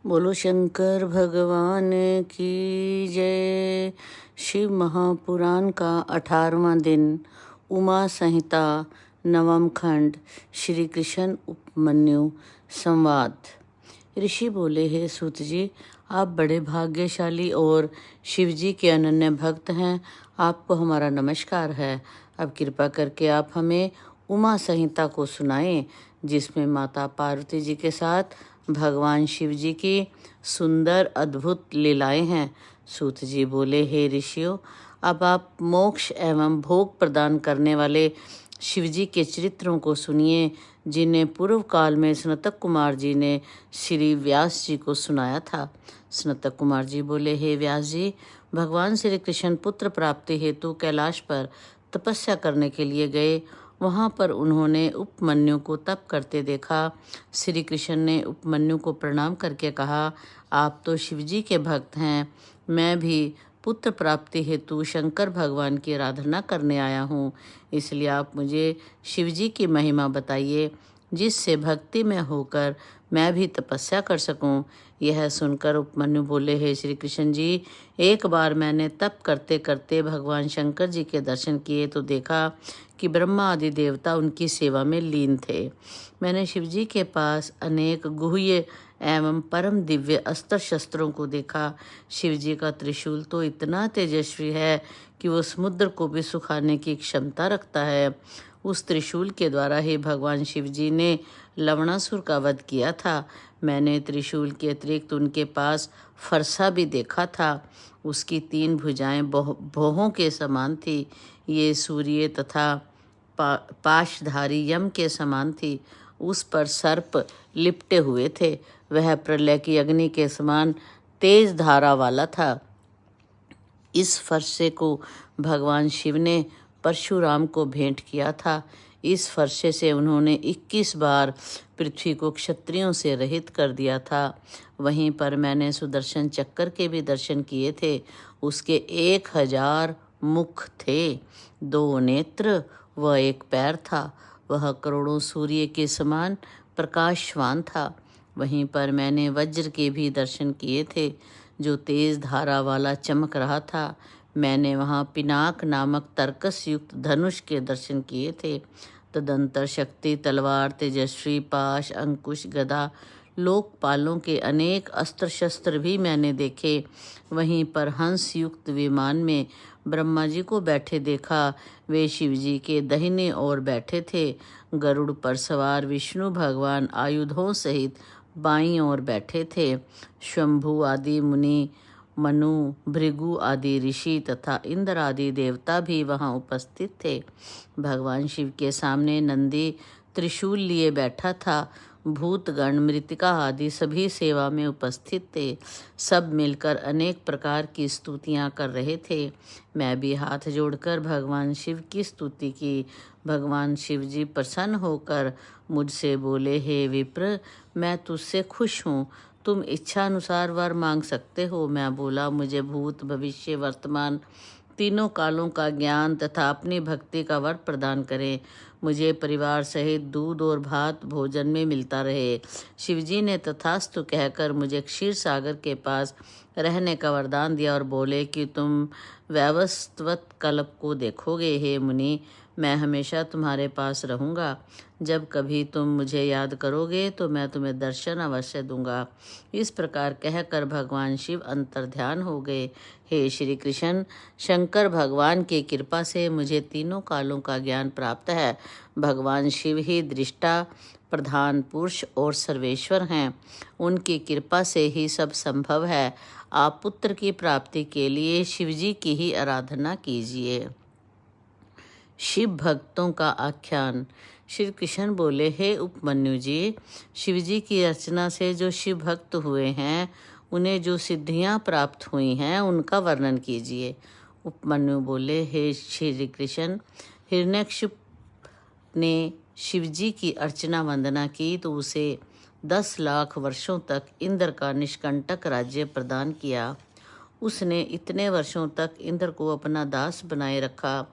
बोलो शंकर भगवान की जय। शिव महापुराण का 18वां दिन, उमा संहिता, नवम खंड, श्री कृष्ण उपमन्यु संवाद। ऋषि बोले, हे सूत जी, आप बड़े भाग्यशाली और शिव जी के अनन्य भक्त हैं। आपको हमारा नमस्कार है। अब कृपा करके आप हमें उमा संहिता को सुनाएं, जिसमें माता पार्वती जी के साथ भगवान शिव जी की सुंदर अद्भुत लीलाएं हैं। सूत जी बोले, हे ऋषियों, अब आप मोक्ष एवं भोग प्रदान करने वाले शिव जी के चरित्रों को सुनिए, जिन्हें पूर्व काल में सनतक कुमार जी ने श्री व्यास जी को सुनाया था। सनतक कुमार जी बोले, हे व्यास जी, भगवान श्री कृष्ण पुत्र प्राप्ति हेतु कैलाश पर तपस्या करने के लिए गए। वहां पर उन्होंने उपमन्यु को तप करते देखा। श्री कृष्ण ने उपमन्यु को प्रणाम करके कहा, आप तो शिवजी के भक्त हैं, मैं भी पुत्र प्राप्ति हेतु शंकर भगवान की आराधना करने आया हूँ, इसलिए आप मुझे शिवजी की महिमा बताइए, जिससे भक्ति में होकर मैं भी तपस्या कर सकूं। यह सुनकर उपमन्यु बोले, हे श्री कृष्ण जी, एक बार मैंने तप करते करते भगवान शंकर जी के दर्शन किए तो देखा कि ब्रह्मा आदि देवता उनकी सेवा में लीन थे। मैंने शिवजी के पास अनेक गुह्य एवं परम दिव्य अस्त्र शस्त्रों को देखा। शिवजी का त्रिशूल तो इतना तेजस्वी है कि वो समुद्र को भी सुखाने की क्षमता रखता है। उस त्रिशूल के द्वारा ही भगवान शिवजी ने लवणासुर का वध किया था। मैंने त्रिशूल के अतिरिक्त उनके पास फरसा भी देखा था। उसकी 3 भुजाएं भौहों के समान थी। ये सूर्य तथा पाशधारी यम के समान थी। उस पर सर्प लिपटे हुए थे। वह प्रलय की अग्नि के समान तेज धारा वाला था। इस फरसे को भगवान शिव ने परशुराम को भेंट किया था। इस फरसे से उन्होंने 21 बार पृथ्वी को क्षत्रियों से रहित कर दिया था। वहीं पर मैंने सुदर्शन चक्र के भी दर्शन किए थे। उसके 1000 मुख थे, 2 नेत्र व 1 पैर था। वह करोड़ों सूर्य के समान प्रकाशवान था। वहीं पर मैंने वज्र के भी दर्शन किए थे, जो तेज धारा वाला चमक रहा था। मैंने वहां पिनाक नामक तर्कस युक्त धनुष के दर्शन किए थे। तदंतर शक्ति, तलवार, तेजस्वी पाश, अंकुश, गदा, लोकपालों के अनेक अस्त्र शस्त्र भी मैंने देखे। वहीं पर हंस युक्त विमान में ब्रह्मा जी को बैठे देखा। वे शिव जी के दाहिने ओर बैठे थे। गरुड़ पर सवार विष्णु भगवान आयुधों सहित बाईं ओर बैठे थे। शंभु आदि मुनि, मनु, भृगु आदि ऋषि तथा इंद्र आदि देवता भी वहां उपस्थित थे। भगवान शिव के सामने नंदी त्रिशूल लिए बैठा था। भूतगण, मृतिका आदि सभी सेवा में उपस्थित थे। सब मिलकर अनेक प्रकार की स्तुतियां कर रहे थे। मैं भी हाथ जोड़कर भगवान शिव की स्तुति की। भगवान शिव जी प्रसन्न होकर मुझसे बोले, हे विप्र, मैं तुझसे खुश हूँ, तुम इच्छा अनुसार वर मांग सकते हो। मैं बोला, मुझे भूत, भविष्य, वर्तमान तीनों कालों का ज्ञान तथा अपनी भक्ति का वर प्रदान करें। मुझे परिवार सहित दूध और भात भोजन में मिलता रहे। शिवजी ने तथास्तु कहकर मुझे क्षीर सागर के पास रहने का वरदान दिया और बोले कि तुम वैवस्वत कल्प को देखोगे। हे मुनि, मैं हमेशा तुम्हारे पास रहूँगा। जब कभी तुम मुझे याद करोगे तो मैं तुम्हें दर्शन अवश्य दूंगा। इस प्रकार कहकर भगवान शिव अंतर्ध्यान हो गए। हे श्री कृष्ण, शंकर भगवान की कृपा से मुझे तीनों कालों का ज्ञान प्राप्त है। भगवान शिव ही दृष्टा, प्रधान पुरुष और सर्वेश्वर हैं। उनकी कृपा से ही सब संभव है। आप पुत्र की प्राप्ति के लिए शिवजी की ही आराधना कीजिए। शिव भक्तों का आख्यान। श्री कृष्ण बोले, हे उपमन्यु जी, शिवजी की अर्चना से जो शिव भक्त हुए हैं, उन्हें जो सिद्धियां प्राप्त हुई हैं, उनका वर्णन कीजिए। उपमन्यु बोले, हे श्री कृष्ण, हिरण्यकशिप ने शिवजी की अर्चना वंदना की तो उसे 10 लाख वर्षों तक इंद्र का निष्कंटक राज्य प्रदान किया। उसने इतने वर्षों तक इंद्र को अपना दास बनाए रखा।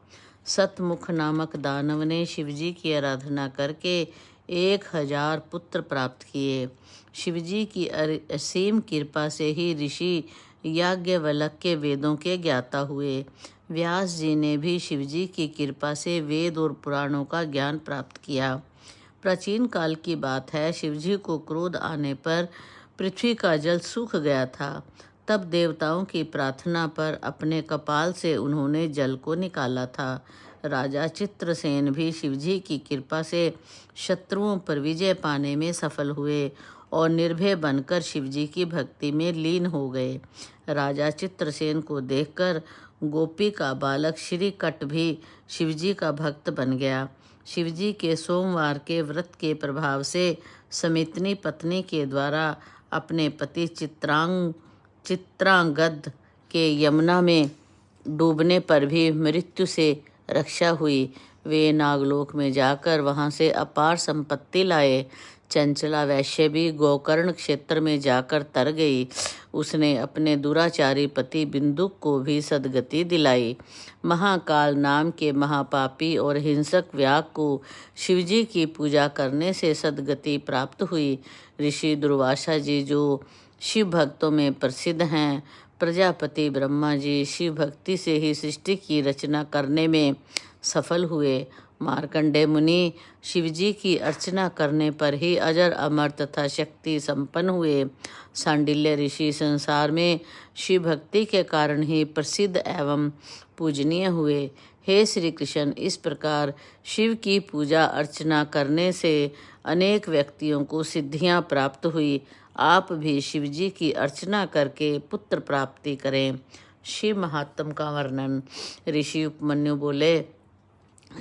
सतमुख नामक दानव ने शिवजी की आराधना करके 1000 पुत्र प्राप्त किए। शिवजी की असीम कृपा से ही ऋषि याज्ञवल्क्य के वेदों के ज्ञाता हुए। व्यास जी ने भी शिवजी की कृपा से वेद और पुराणों का ज्ञान प्राप्त किया। प्राचीन काल की बात है, शिवजी को क्रोध आने पर पृथ्वी का जल सूख गया था। तब देवताओं की प्रार्थना पर अपने कपाल से उन्होंने जल को निकाला था। राजा चित्रसेन भी शिवजी की कृपा से शत्रुओं पर विजय पाने में सफल हुए और निर्भय बनकर शिवजी की भक्ति में लीन हो गए। राजा चित्रसेन को देखकर गोपी का बालक श्री कट भी शिवजी का भक्त बन गया। शिवजी के सोमवार के व्रत के प्रभाव से समितनी पत्नी के द्वारा अपने पति चित्रांगद के यमुना में डूबने पर भी मृत्यु से रक्षा हुई। वे नागलोक में जाकर वहां से अपार संपत्ति लाए। चंचला वैश्य भी गोकर्ण क्षेत्र में जाकर तर गई। उसने अपने दुराचारी पति बिंदुक को भी सदगति दिलाई। महाकाल नाम के महापापी और हिंसक व्याग को शिवजी की पूजा करने से सदगति प्राप्त हुई। ऋषि दुर्वासा जी जो शिव भक्तों में प्रसिद्ध हैं, प्रजापति ब्रह्मा जी शिव भक्ति से ही सृष्टि की रचना करने में सफल हुए। मार्कंडेय मुनि शिवजी की अर्चना करने पर ही अजर अमर तथा शक्ति संपन्न हुए। सांडिल्य ऋषि संसार में शिव भक्ति के कारण ही प्रसिद्ध एवं पूजनीय हुए। हे श्री कृष्ण, इस प्रकार शिव की पूजा अर्चना करने से अनेक व्यक्तियों को सिद्धियां प्राप्त हुई। आप भी शिवजी की अर्चना करके पुत्र प्राप्ति करें। शिव महात्म का वर्णन। ऋषि उपमन्यु बोले,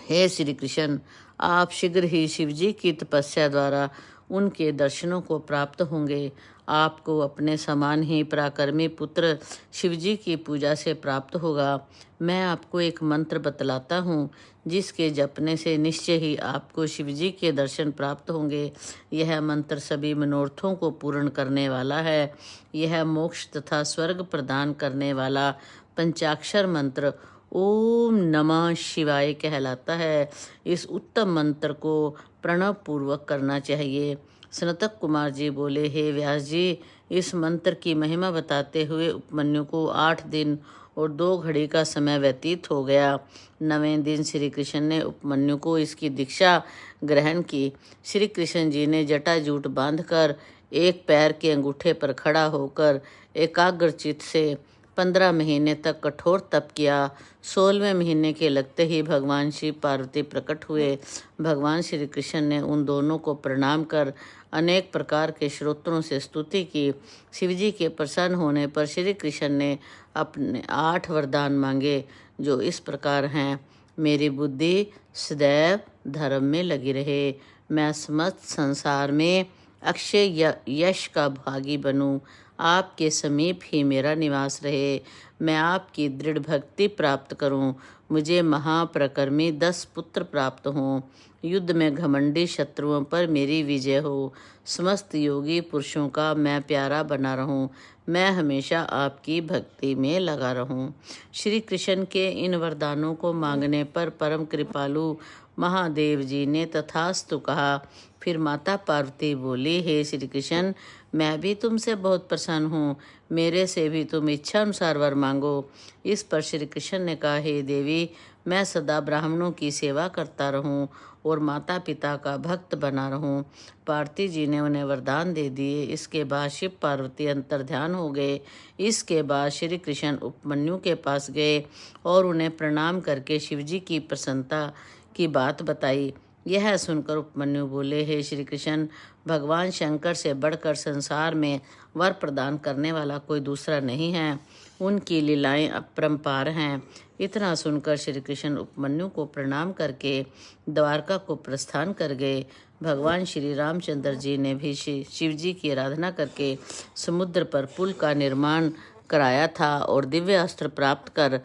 हे श्री कृष्ण, आप शीघ्र ही शिवजी की तपस्या द्वारा उनके दर्शनों को प्राप्त होंगे। आपको अपने समान ही पराक्रमी पुत्र शिवजी की पूजा से प्राप्त होगा। मैं आपको एक मंत्र बतलाता हूँ, जिसके जपने से निश्चय ही आपको शिवजी के दर्शन प्राप्त होंगे। यह मंत्र सभी मनोरथों को पूर्ण करने वाला है। यह मोक्ष तथा स्वर्ग प्रदान करने वाला पंचाक्षर मंत्र ओम नमः शिवाय कहलाता है। इस उत्तम मंत्र को प्रणव पूर्वक करना चाहिए। सनतक कुमार जी बोले, हे व्यास जी, इस मंत्र की महिमा बताते हुए उपमन्यु को 8 दिन और 2 घड़ी का समय व्यतीत हो गया। 9वें दिन श्री कृष्ण ने उपमन्यु को इसकी दीक्षा ग्रहण की। श्री कृष्ण जी ने जटाजूट बांधकर एक पैर के अंगूठे पर खड़ा होकर एकाग्रचित से 15 महीने तक कठोर तप किया। 16वें महीने के लगते ही भगवान शिव पार्वती प्रकट हुए। भगवान श्री कृष्ण ने उन दोनों को प्रणाम कर अनेक प्रकार के श्रोत्रों से स्तुति की। शिवजी के प्रसन्न होने पर श्री कृष्ण ने अपने 8 वरदान मांगे, जो इस प्रकार हैं। मेरी बुद्धि सदैव धर्म में लगी रहे, मैं समस्त संसार में अक्षय यश का भागी बनूं, आपके समीप ही मेरा निवास रहे, मैं आपकी दृढ़ भक्ति प्राप्त करूं, मुझे महाप्रकर्मी 10 पुत्र प्राप्त हों, युद्ध में घमंडी शत्रुओं पर मेरी विजय हो, समस्त योगी पुरुषों का मैं प्यारा बना रहूं, मैं हमेशा आपकी भक्ति में लगा रहूं। श्री कृष्ण के इन वरदानों को मांगने पर परम कृपालु महादेव जी ने तथास्तु कहा। फिर माता पार्वती बोली, हे श्री कृष्ण, मैं भी तुमसे बहुत प्रसन्न हूँ, मेरे से भी तुम इच्छा अनुसार वर मांगो। इस पर श्री कृष्ण ने कहा, हे देवी, मैं सदा ब्राह्मणों की सेवा करता रहूं और माता पिता का भक्त बना रहूं। पार्वती जी ने उन्हें वरदान दे दिए। इसके बाद शिव पार्वती अंतर्ध्यान हो गए। इसके बाद श्री कृष्ण उपमन्यु के पास गए और उन्हें प्रणाम करके शिवजी की प्रसन्नता की बात बताई। यह सुनकर उपमन्यु बोले, हे श्री कृष्ण, भगवान शंकर से बढ़कर संसार में वर प्रदान करने वाला कोई दूसरा नहीं है, उनकी लीलाएं अपरंपार हैं। इतना सुनकर श्री कृष्ण उपमन्यु को प्रणाम करके द्वारका को प्रस्थान कर गए। भगवान श्री रामचंद्र जी ने भी शिव जी की आराधना करके समुद्र पर पुल का निर्माण कराया था और दिव्य अस्त्र प्राप्त कर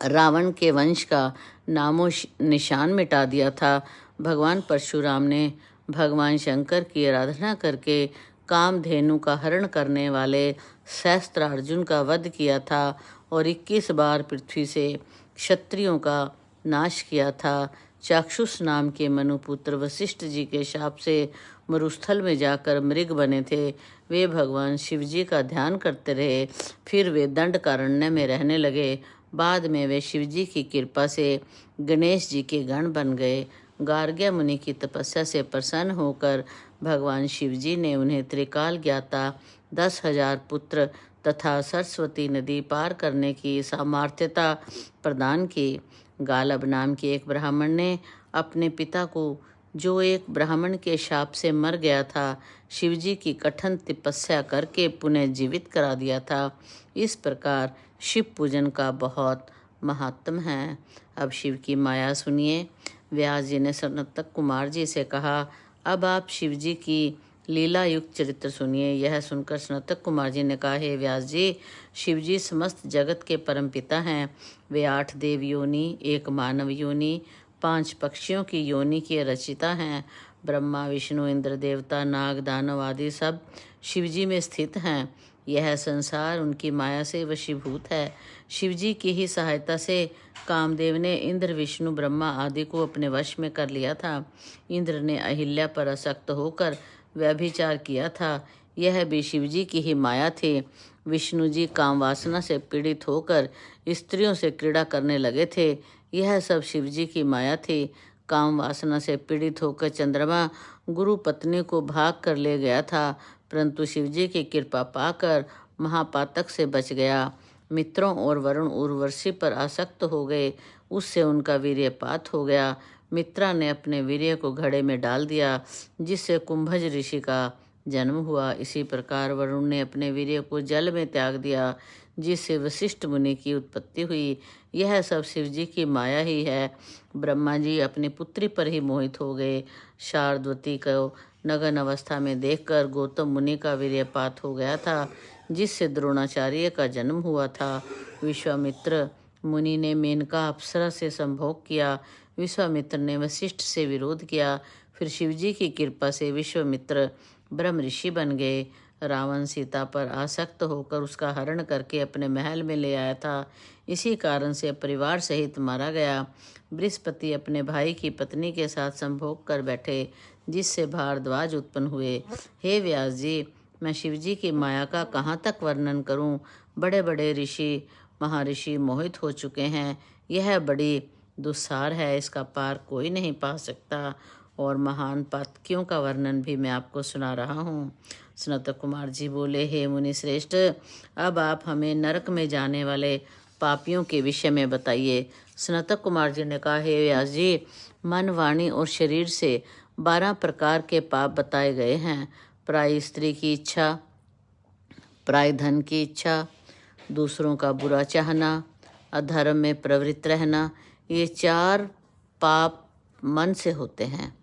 रावण के वंश का नामो निशान मिटा दिया था। भगवान परशुराम ने भगवान शंकर की आराधना करके कामधेनु का हरण करने वाले सहस्त्रार्जुन का वध किया था और 21 बार पृथ्वी से क्षत्रियों का नाश किया था। चाक्षुष नाम के मनुपुत्र वशिष्ठ जी के शाप से मरुस्थल में जाकर मृग बने थे, वे भगवान शिव जी का ध्यान करते रहे। फिर वे दंडकारण्य में रहने लगे। बाद में वे शिव जी की कृपा से गणेश जी के गण बन गए। गार्ग्य मुनि की तपस्या से प्रसन्न होकर भगवान शिव जी ने उन्हें त्रिकाल ज्ञाता 10,000 पुत्र तथा सरस्वती नदी पार करने की सामर्थ्यता प्रदान की। गालब नाम के एक ब्राह्मण ने अपने पिता को, जो एक ब्राह्मण के शाप से मर गया था, शिवजी की कठिन तपस्या करके पुनः जीवित करा दिया था। इस प्रकार शिव पूजन का बहुत महात्म है। अब शिव की माया सुनिए। व्यास जी ने सनतक कुमार जी से कहा, अब आप शिव जी की लीला युक्त चरित्र सुनिए। यह सुनकर सनतक कुमार जी ने कहा, हे व्यास जी, शिव जी समस्त जगत के परमपिता हैं। वे 8 देव योनि, 1 मानव योनि, 5 पक्षियों की योनि के रचिता हैं। ब्रह्मा, विष्णु, इंद्र, देवता, नाग, दानव आदि सब शिवजी में स्थित हैं। यह संसार उनकी माया से वशीभूत है। शिवजी की ही सहायता से कामदेव ने इंद्र, विष्णु, ब्रह्मा आदि को अपने वश में कर लिया था। इंद्र ने अहिल्या पर आसक्त होकर व्यभिचार किया था, यह भी शिवजी की ही माया थी। विष्णु जी काम वासना से पीड़ित होकर स्त्रियों से क्रीड़ा करने लगे थे, यह सब शिवजी की माया थी। काम वासना से पीड़ित होकर चंद्रमा गुरु पत्नी को भाग कर ले गया था, परंतु शिवजी की कृपा पाकर महापातक से बच गया। मित्रों और वरुण उर्वशी पर आसक्त हो गए, उससे उनका वीर्यपात हो गया। मित्रा ने अपने वीर्य को घड़े में डाल दिया, जिससे कुंभज ऋषि का जन्म हुआ। इसी प्रकार वरुण ने अपने वीर्य को जल में त्याग दिया, जिससे वशिष्ठ मुनि की उत्पत्ति हुई। यह सब शिवजी की माया ही है। ब्रह्मा जी अपनी पुत्री पर ही मोहित हो गए। शारद्वती को नग्न अवस्था में देखकर गौतम मुनि का वीर्यपात हो गया था, जिससे द्रोणाचार्य का जन्म हुआ था। विश्वामित्र मुनि ने मेनका अप्सरा से संभोग किया। विश्वामित्र ने वशिष्ठ से विरोध किया। फिर शिवजी की कृपा से विश्वामित्र ब्रह्म ऋषि बन गए। रावण सीता पर आसक्त होकर उसका हरण करके अपने महल में ले आया था, इसी कारण से परिवार सहित मारा गया। बृहस्पति अपने भाई की पत्नी के साथ संभोग कर बैठे, जिससे भारद्वाज उत्पन्न हुए। हे व्यास जी, मैं शिवजी की माया का कहाँ तक वर्णन करूं? बड़े बड़े ऋषि महर्षि मोहित हो चुके हैं। यह बड़ी दुस्सार है, इसका पार कोई नहीं पा सकता। और महान पातकियों का वर्णन भी मैं आपको सुना रहा हूँ। सनत कुमार जी बोले, हे मुनि श्रेष्ठ, अब आप हमें नरक में जाने वाले पापियों के विषय में बताइए। सनत कुमार जी ने कहा, हे व्यास जी, मन, वाणी और शरीर से 12 प्रकार के पाप बताए गए हैं। प्राय स्त्री की इच्छा, प्राय धन की इच्छा, दूसरों का बुरा चाहना, अधर्म में प्रवृत्त रहना, ये 4 पाप मन से होते हैं।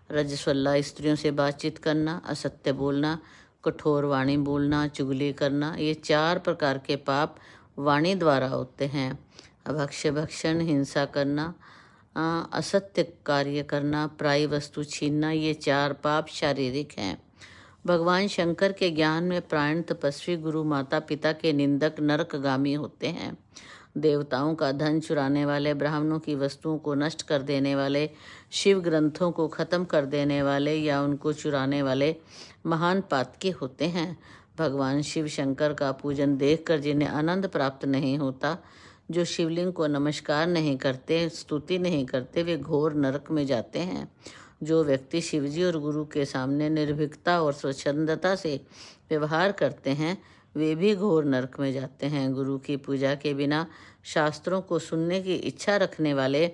रजस्वला स्त्रियों से बातचीत करना, असत्य बोलना, कठोर वाणी बोलना, चुगली करना, ये 4 प्रकार के पाप वाणी द्वारा होते हैं। अभक्ष्य भक्षण, हिंसा करना, असत्य कार्य करना, पराई वस्तु छीनना, ये 4 पाप शारीरिक हैं। भगवान शंकर के ज्ञान में प्राण तपस्वी गुरु माता पिता के निंदक नरकगामी होते हैं। देवताओं का धन चुराने वाले, ब्राह्मणों की वस्तुओं को नष्ट कर देने वाले, शिव ग्रंथों को खत्म कर देने वाले या उनको चुराने वाले महान पातकी होते हैं। भगवान शिव शंकर का पूजन देखकर जिन्हें आनंद प्राप्त नहीं होता, जो शिवलिंग को नमस्कार नहीं करते, स्तुति नहीं करते, वे घोर नरक में जाते हैं। जो व्यक्ति शिवजी और गुरु के सामने निर्भीकता और स्वच्छंदता से व्यवहार करते हैं, वे भी घोर नरक में जाते हैं। गुरु की पूजा के बिना शास्त्रों को सुनने की इच्छा रखने वाले,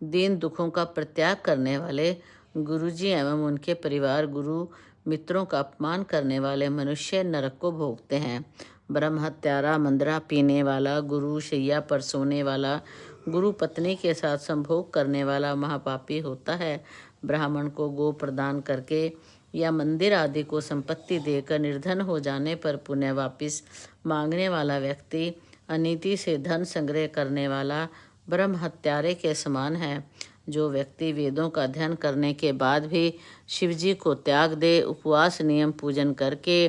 दीन दुखों का परित्याग करने वाले, गुरुजी एवं उनके परिवार गुरु मित्रों का अपमान करने वाले मनुष्य नरक को भोगते हैं। ब्रह्म हत्यारा, मंदरा पीने वाला, गुरु शैया पर सोने वाला, गुरु पत्नी के साथ संभोग करने वाला महापापी होता है। ब्राह्मण को गो प्रदान करके या मंदिर आदि को संपत्ति देकर निर्धन हो जाने पर पुण्य वापिस मांगने वाला व्यक्ति, अनीति से धन संग्रह करने वाला ब्रह्म हत्यारे के समान है। जो व्यक्ति वेदों का अध्ययन करने के बाद भी शिवजी को त्याग दे, उपवास नियम पूजन करके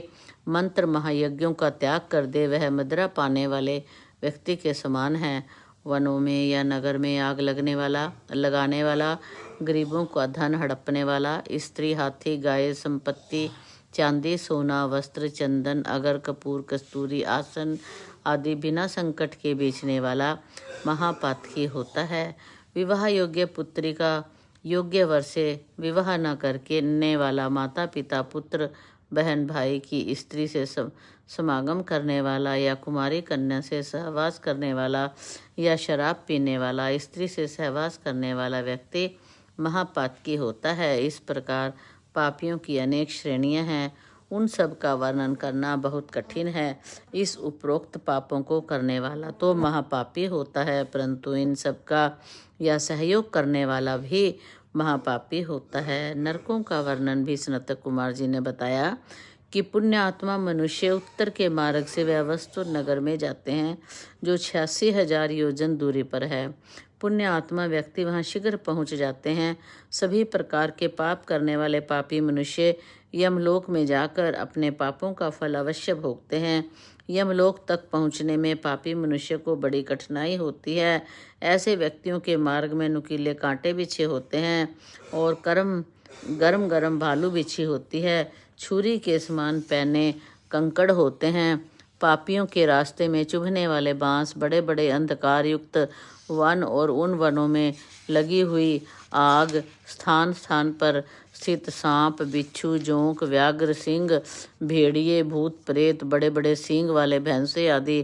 मंत्र महायज्ञों का त्याग कर दे, वह मदिरा पाने वाले व्यक्ति के समान है। वनों में या नगर में आग लगाने वाला, गरीबों का धन हड़पने वाला, स्त्री, हाथी, गाय, संपत्ति, चांदी, सोना, वस्त्र, चंदन, अगर, कपूर, कस्तूरी, आसन आदि बिना संकट के बेचने वाला महापातकी होता है। विवाह योग्य पुत्री का योग्य वर से विवाह न करने वाला, माता पिता, पुत्र, बहन, भाई की स्त्री से समागम करने वाला, या कुमारी कन्या से सहवास करने वाला, या शराब पीने वाला, स्त्री से सहवास करने वाला व्यक्ति महापातकी होता है। इस प्रकार पापियों की अनेक श्रेणियां हैं, उन सब का वर्णन करना बहुत कठिन है। इस उपरोक्त पापों को करने वाला तो महापापी होता है, परंतु इन सब का या सहयोग करने वाला भी महापापी होता है। नरकों का वर्णन भी सनत कुमार जी ने बताया कि पुण्य आत्मा मनुष्य उत्तर के मार्ग से व्यवस्थित नगर में जाते हैं, जो 86,000 योजन दूरी पर है। पुण्य आत्मा व्यक्ति वहां शीघ्र पहुंच जाते हैं। सभी प्रकार के पाप करने वाले पापी मनुष्य यमलोक में जाकर अपने पापों का फल अवश्य भोगते हैं। यमलोक तक पहुंचने में पापी मनुष्य को बड़ी कठिनाई होती है। ऐसे व्यक्तियों के मार्ग में नुकीले कांटे बिछे होते हैं और गरम गरम भालू बिछी होती है। छुरी के समान पैने कंकड़ होते हैं। पापियों के रास्ते में चुभने वाले बांस, बड़े बड़े अंधकार युक्त वन और उन वनों में लगी हुई आग, स्थान स्थान पर स्थित सांप, बिच्छू, जोंक, व्याघ्र, सिंह, भेड़िए, भूत, प्रेत, बड़े बड़े सींग वाले भैंसे आदि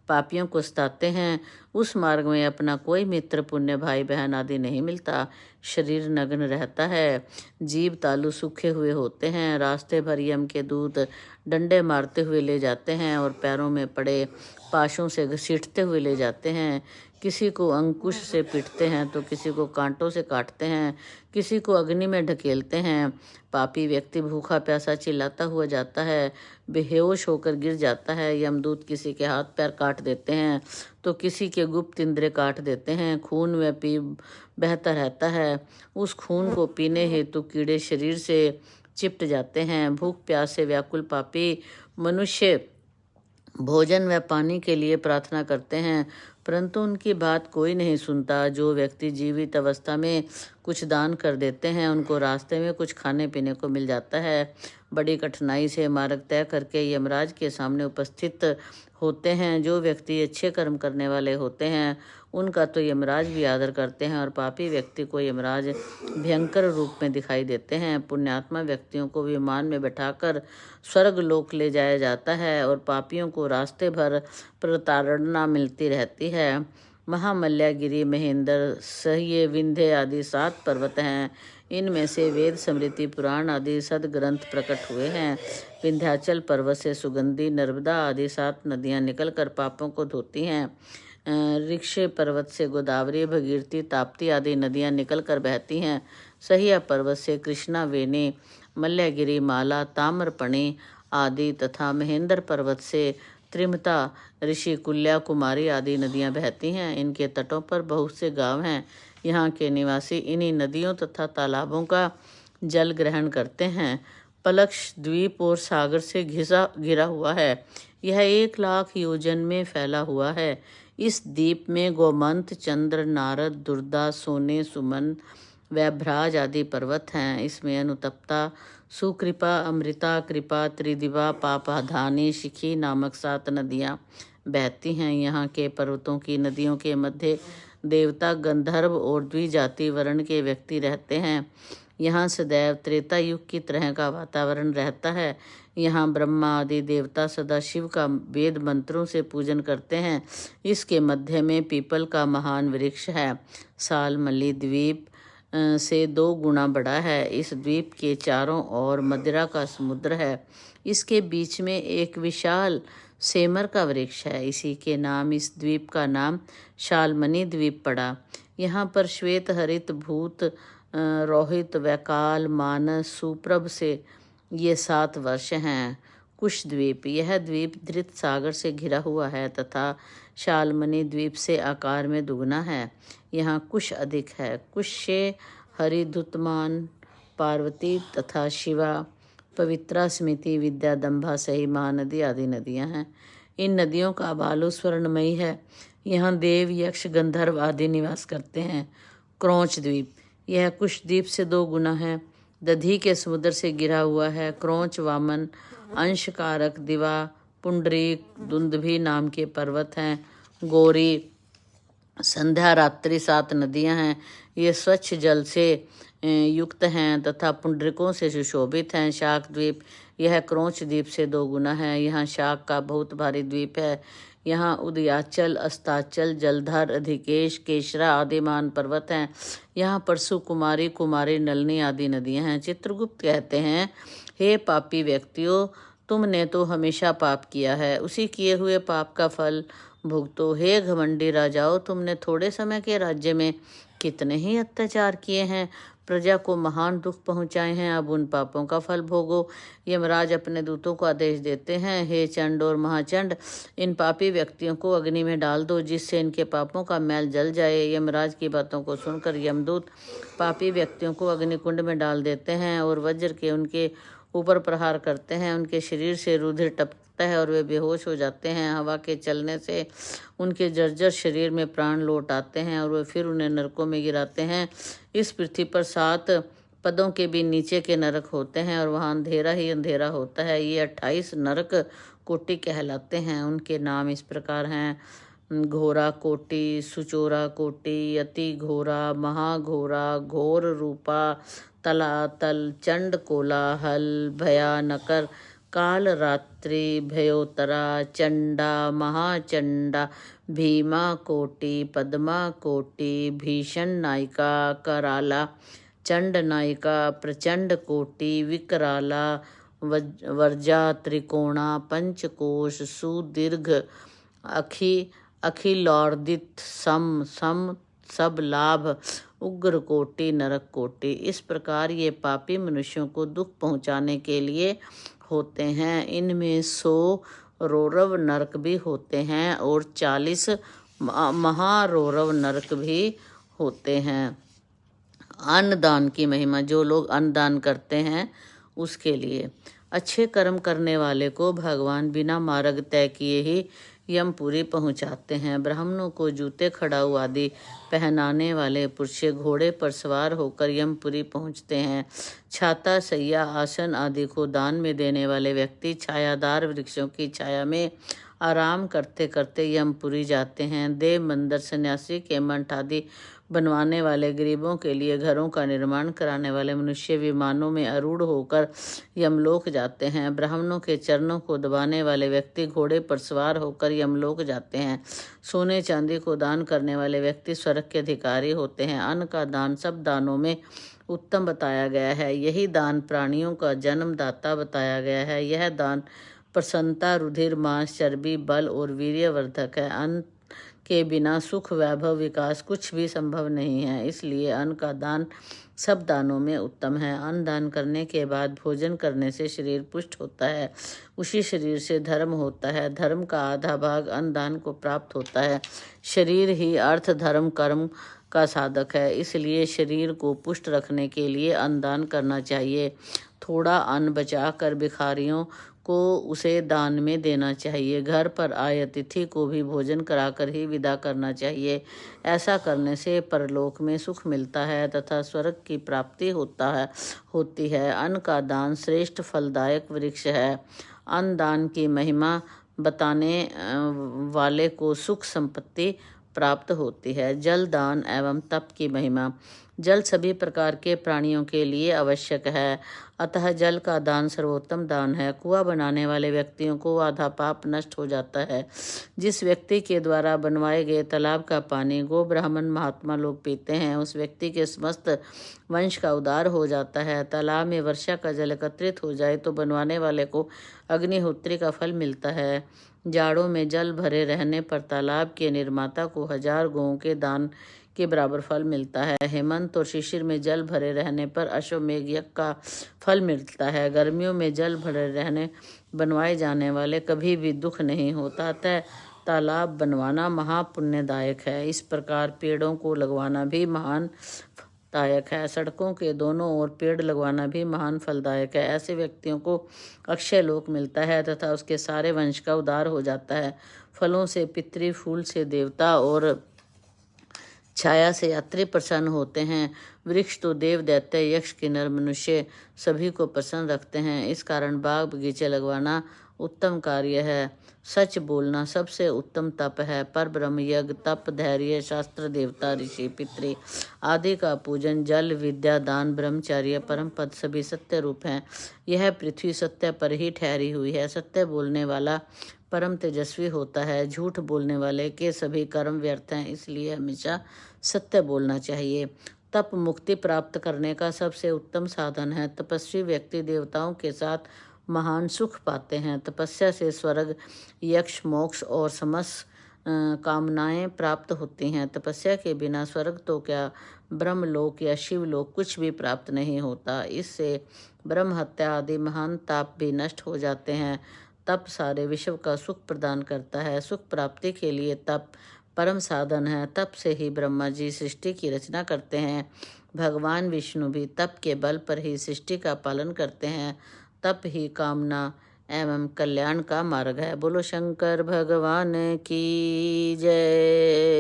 पापियों को सताते हैं। उस मार्ग में अपना कोई मित्र, पुण्य भाई बहन आदि नहीं मिलता। शरीर नग्न रहता है, जीभ तालू सूखे हुए होते हैं। रास्ते भर यम के दूत डंडे मारते हुए ले जाते हैं और पैरों में पड़े पाशों से घसीटते हुए ले जाते हैं। किसी को अंकुश से पीटते हैं तो किसी को कांटों से काटते हैं, किसी को अग्नि में ढकेलते हैं। पापी व्यक्ति भूखा प्यासा चिल्लाता हुआ जाता है, बेहोश होकर गिर जाता है। यमदूत किसी के हाथ पैर काट देते हैं तो किसी के गुप्त इंद्रिय काट देते हैं। खून में पी बहता रहता है, उस खून को पीने हेतु कीड़े शरीर से चिपट जाते हैं। भूख प्यास से व्याकुल पापी मनुष्य भोजन व पानी के लिए प्रार्थना करते हैं, परंतु उनकी बात कोई नहीं सुनता। जो व्यक्ति जीवित अवस्था में कुछ दान कर देते हैं, उनको रास्ते में कुछ खाने पीने को मिल जाता है। बड़ी कठिनाई से मार्ग तय करके यमराज के सामने उपस्थित होते हैं। जो व्यक्ति अच्छे कर्म करने वाले होते हैं, उनका तो यमराज भी आदर करते हैं, और पापी व्यक्ति को यमराज भयंकर रूप में दिखाई देते हैं। पुण्यात्मा व्यक्तियों को विमान में बैठाकर स्वर्ग लोक ले जाया जाता है, और पापियों को रास्ते भर प्रताड़ना मिलती रहती है। महामल्लागिरी, महेंद्र, सह्य, विंध्य आदि 7 पर्वत हैं। इनमें से वेद, स्मृति, पुराण आदि सदग्रंथ प्रकट हुए हैं। विंध्याचल पर्वत से सुगंधी, नर्मदा आदि 7 नदियां निकलकर पापों को धोती हैं। ऋक्ष पर्वत से गोदावरी, भगीरथी, ताप्ती आदि नदियां निकलकर बहती हैं। सह्य पर्वत से कृष्णा, वेणी, मल्लागिरी, माला, ताम्रपणी आदि तथा महेंद्र पर्वत से त्रिमता, ऋषि, कुल्या, कुमारी आदि नदियां बहती हैं। इनके तटों पर बहुत से गांव हैं। यहाँ के निवासी इन्हीं नदियों तथा तालाबों का जल ग्रहण करते हैं। पलक्ष द्वीप और सागर से घिरा हुआ है। यह 1,00,000 योजन में फैला हुआ है। इस द्वीप में गोमंत, चंद्र, नारद, दुर्दा, सोने, सुमन व भ्राज आदि पर्वत हैं। इसमें अनुतप्ता, सुकृपा, अमृता, कृपा, त्रिदिवा, पापाधानी, शिखी नामक 7 नदियां बहती हैं। यहाँ के पर्वतों की नदियों के मध्य देवता, गंधर्व और द्विजाति वर्ण के व्यक्ति रहते हैं। यहाँ सदैव त्रेता युग की तरह का वातावरण रहता है। यहाँ ब्रह्मा आदि देवता सदा शिव का वेद मंत्रों से पूजन करते हैं। इसके मध्य में पीपल का महान वृक्ष है। सालमली द्वीप से 2 गुना बड़ा है। इस द्वीप के चारों ओर मदिरा का समुद्र है। इसके बीच में एक विशाल सेमर का वृक्ष है। इसी के नाम इस द्वीप का नाम शालमनी द्वीप पड़ा। यहाँ पर श्वेत, हरित, भूत, रोहित, वैकाल, मानस, सुप्रभ से ये 7 वर्ष हैं। कुश द्वीप, यह द्वीप धृत सागर से घिरा हुआ है तथा शालमनी द्वीप से आकार में दुगना है। यहाँ कुश अधिक है। कुश से हरिधुतमान, पार्वती तथा शिवा, पवित्रा, स्मृति, विद्या, दंभा, सही, महानदी आदि नदियाँ हैं। इन नदियों का बालू स्वर्णमयी है। यहाँ देव, यक्ष, गंधर्व आदि निवास करते हैं। क्रौंच द्वीप, यह कुश द्वीप से 2 गुना है। दधी के समुद्र से घिरा हुआ है। क्रौंच, वामन, अंशकारक, दिवा, पुंडरीक, दुंदुभि नाम के पर्वत हैं। गौरी, संध्या, रात्रि 7 नदियां हैं। ये स्वच्छ जल से युक्त हैं तथा पुंडरिकों से सुशोभित हैं। शाक द्वीप, यह क्रौंच द्वीप से 2 गुना है। यहाँ शाक का बहुत भारी द्वीप है। यहाँ उदयाचल, अस्ताचल, जलधर, अधिकेश, केशरा आदि महान पर्वत हैं। यहाँ परशु कुमारी, कुमारी, नलनी आदि नदियां हैं। चित्रगुप्त कहते हैं, हे पापी व्यक्तियों, तुमने तो हमेशा पाप किया है, उसी किए हुए पाप का फल भुगतो। हे घमंडी राजाओं, तुमने थोड़े समय के राज्य में कितने ही अत्याचार किए हैं, प्रजा को महान दुख पहुंचाए हैं, अब उन पापों का फल भोगो। यमराज अपने दूतों को आदेश देते हैं, हे चंड और महाचंड, इन पापी व्यक्तियों को अग्नि में डाल दो, जिससे इनके पापों का मैल जल जाए। यमराज की बातों को सुनकर यमदूत पापी व्यक्तियों को अग्निकुंड में डाल देते हैं और वज्र के उनके ऊपर प्रहार करते हैं। उनके शरीर से रुधिर टपकता है और वे बेहोश हो जाते हैं। हवा के चलने से उनके जर्जर शरीर में प्राण लौट आते हैं और वे फिर उन्हें नरकों में गिराते हैं। इस पृथ्वी पर 7 पदों के भी नीचे के नरक होते हैं और वहाँ अंधेरा ही अंधेरा होता है। ये 28 नरक कोटि कहलाते हैं। उनके नाम इस प्रकार हैं, घोरा कोटि, सुचोरा कोटि, अति घोरा, महाघोरा, घोर रूपा, तलातल, चंड कोलाहल, भयानकर, काल रात्रि, भयोतरा, चंडा, महाचंडा, भीमा कोटि, पद्मा कोटि, भीषण नायिका, कराला, चंड नायिका, प्रचंड कोटि, विकराला, वर्जा, त्रिकोणा, पंचकोश, सुदीर्घ, अखिलौर्दित, सम, सब लाभ, उग्र कोटि, नरक कोटि। इस प्रकार ये पापी मनुष्यों को दुख पहुंचाने के लिए होते हैं। इनमें 100 रौरव नरक भी होते हैं और 40 महारौरव नरक भी होते हैं। अन्नदान की महिमा, जो लोग अन्नदान करते हैं उसके लिए। अच्छे कर्म करने वाले को भगवान बिना मार्ग तय किए ही यमपुरी पहुंचाते हैं। ब्राह्मणों को जूते, खड़ाऊ आदि पहनाने वाले पुरुष घोड़े पर सवार होकर यमपुरी पहुंचते हैं। छाता, सैया, आसन आदि को दान में देने वाले व्यक्ति छायादार वृक्षों की छाया में आराम करते करते यमपुरी जाते हैं। देव, मंदिर, सन्यासी के मठ आदि बनवाने वाले, गरीबों के लिए घरों का निर्माण कराने वाले मनुष्य विमानों में आरूढ़ होकर यमलोक जाते हैं। ब्राह्मणों के चरणों को दबाने वाले व्यक्ति घोड़े पर सवार होकर यमलोक जाते हैं। सोने चांदी को दान करने वाले व्यक्ति स्वर्ग के अधिकारी होते हैं। अन्न का दान सब दानों में उत्तम बताया गया है। यही दान प्राणियों का जन्मदाता बताया गया है। यह दान प्रसन्नता, रुधिर, मांस, चर्बी, बल और वीर्यवर्धक है। अन्न के बिना सुख, वैभव, विकास कुछ भी संभव नहीं है। इसलिए अन्न का दान सब दानों में उत्तम है। अन्न दान करने के बाद भोजन करने से शरीर पुष्ट होता है। उसी शरीर से धर्म होता है। धर्म का आधा भाग अन्न दान को प्राप्त होता है। शरीर ही अर्थ, धर्म, कर्म का साधक है। इसलिए शरीर को पुष्ट रखने के लिए अन्न दान करना चाहिए। थोड़ा अन्न बचाकर भिखारियों को उसे दान में देना चाहिए। घर पर आए अतिथि को भी भोजन कराकर ही विदा करना चाहिए। ऐसा करने से परलोक में सुख मिलता है तथा स्वर्ग की प्राप्ति होती है। अन्न का दान श्रेष्ठ फलदायक वृक्ष है। अन्न दान की महिमा बताने वाले को सुख संपत्ति प्राप्त होती है। जल दान एवं तप की महिमा। जल सभी प्रकार के प्राणियों के लिए आवश्यक है, अतः जल का दान सर्वोत्तम दान है। कुआं बनाने वाले व्यक्तियों को आधा पाप नष्ट हो जाता है। जिस व्यक्ति के द्वारा बनवाए गए तालाब का पानी गो ब्राह्मण महात्मा लोग पीते हैं, उस व्यक्ति के समस्त वंश का उद्धार हो जाता है। तालाब में वर्षा का जल एकत्रित हो जाए तो बनवाने वाले को अग्निहोत्री का फल मिलता है। जाड़ों में जल भरे रहने पर तालाब के निर्माता को 1000 गौओं के दान के बराबर फल मिलता है। हेमंत और शिशिर में जल भरे रहने पर अश्वमेघ यज्ञ का फल मिलता है। गर्मियों में जल भरे रहने बनवाए जाने वाले कभी भी दुख नहीं होता, अतः तालाब बनवाना महापुण्यदायक है। इस प्रकार पेड़ों को लगवाना भी महान दायक है। सड़कों के दोनों ओर पेड़ लगवाना भी महान फलदायक है। ऐसे व्यक्तियों को अक्षय लोक मिलता है तथा उसके सारे वंश का उद्धार हो जाता है। फलों से पितृ, फूल से देवता और छाया से यात्री प्रसन्न होते हैं। वृक्ष तो देव, दैत्य, यक्ष, किन्नर, मनुष्य सभी को प्रसन्न रखते हैं। इस कारण बाग बगीचे लगवाना उत्तम कार्य है। सच बोलना सबसे उत्तम तप है। पर ब्रह्म, यज्ञ, तप, धैर्य, शास्त्र, देवता, ऋषि, पितृ आदि का पूजन, जल, विद्या, दान, ब्रह्मचर्य, परम पद सभी सत्य रूप हैं। यह पृथ्वी सत्य पर ही ठहरी हुई है। सत्य बोलने वाला परम तेजस्वी होता है। झूठ बोलने वाले के सभी कर्म व्यर्थ हैं, इसलिए हमेशा सत्य बोलना चाहिए। तप मुक्ति प्राप्त करने का सबसे उत्तम साधन है। तपस्वी व्यक्ति देवताओं के साथ महान सुख पाते हैं। तपस्या से स्वर्ग, यक्ष, मोक्ष और समस्त कामनाएं प्राप्त होती हैं। तपस्या के बिना स्वर्ग तो क्या, ब्रह्मलोक या शिवलोक कुछ भी प्राप्त नहीं होता। इससे ब्रह्म हत्या आदि महान ताप भी नष्ट हो जाते हैं। तप सारे विश्व का सुख प्रदान करता है। सुख प्राप्ति के लिए तप परम साधन है। तप से ही ब्रह्मा जी सृष्टि की रचना करते हैं। भगवान विष्णु भी तप के बल पर ही सृष्टि का पालन करते हैं। तप ही कामना एवं कल्याण का मार्ग है। बोलो शंकर भगवान की जय।